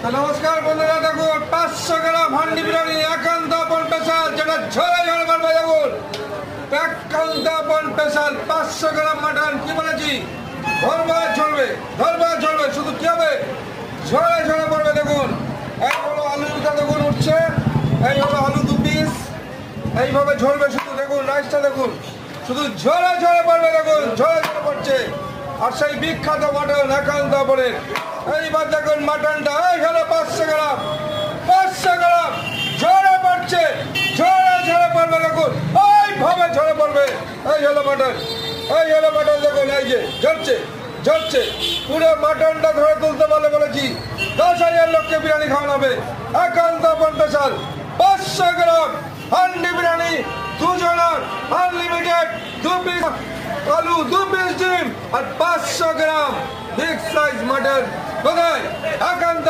তো নমস্কার বন্ধুরা, দেখুন 500 গ্রাম হান্ডি বিরিয়ানি একান্ত স্পেশাল, যেটা ঝরে ঝরে পারবে। দেখুন একান্ত স্পেশাল 500 গ্রাম মাটন। কি বলেছি? ধরবার ঝরবে, শুধু কি হবে? ঝরে ঝরে পড়বে। দেখুন এই হলো আলুটা, দেখুন উঠছে, এই হলো আলু 2 পিস, এইভাবে ঝরবে শুধু। দেখুন রাইসটা দেখুন, শুধু ঝরে ঝরে পড়বে। দেখুন ঝরে ঝরে পড়ছে। আর সেই বিখ্যাত মাটন একান্ত পরে। এইবার দেখুন মাটনটা, এই হলো 500 গ্রাম ঝরে পড়ছে, ঝরে ঝরে পড়বে। দেখুন এইভাবে ঝরে পড়বে। এই হলো মাটন, দেখুন এই যে ঝরছে। পুরো মাটনটা ধরে তুলতে পারলে বলেছি 10,000 লোককে বিরিয়ানি খাওয়ানো হবে। একান্ত স্পেশাল 500 গ্রাম হান্ডি বিরিয়ানি, 2 জনের আনলিমিটেড, 2 পিস আলু, 2 পিস ডিম আর 500 গ্রাম বিগ সাইজ মাটন। কোথায়? একান্ত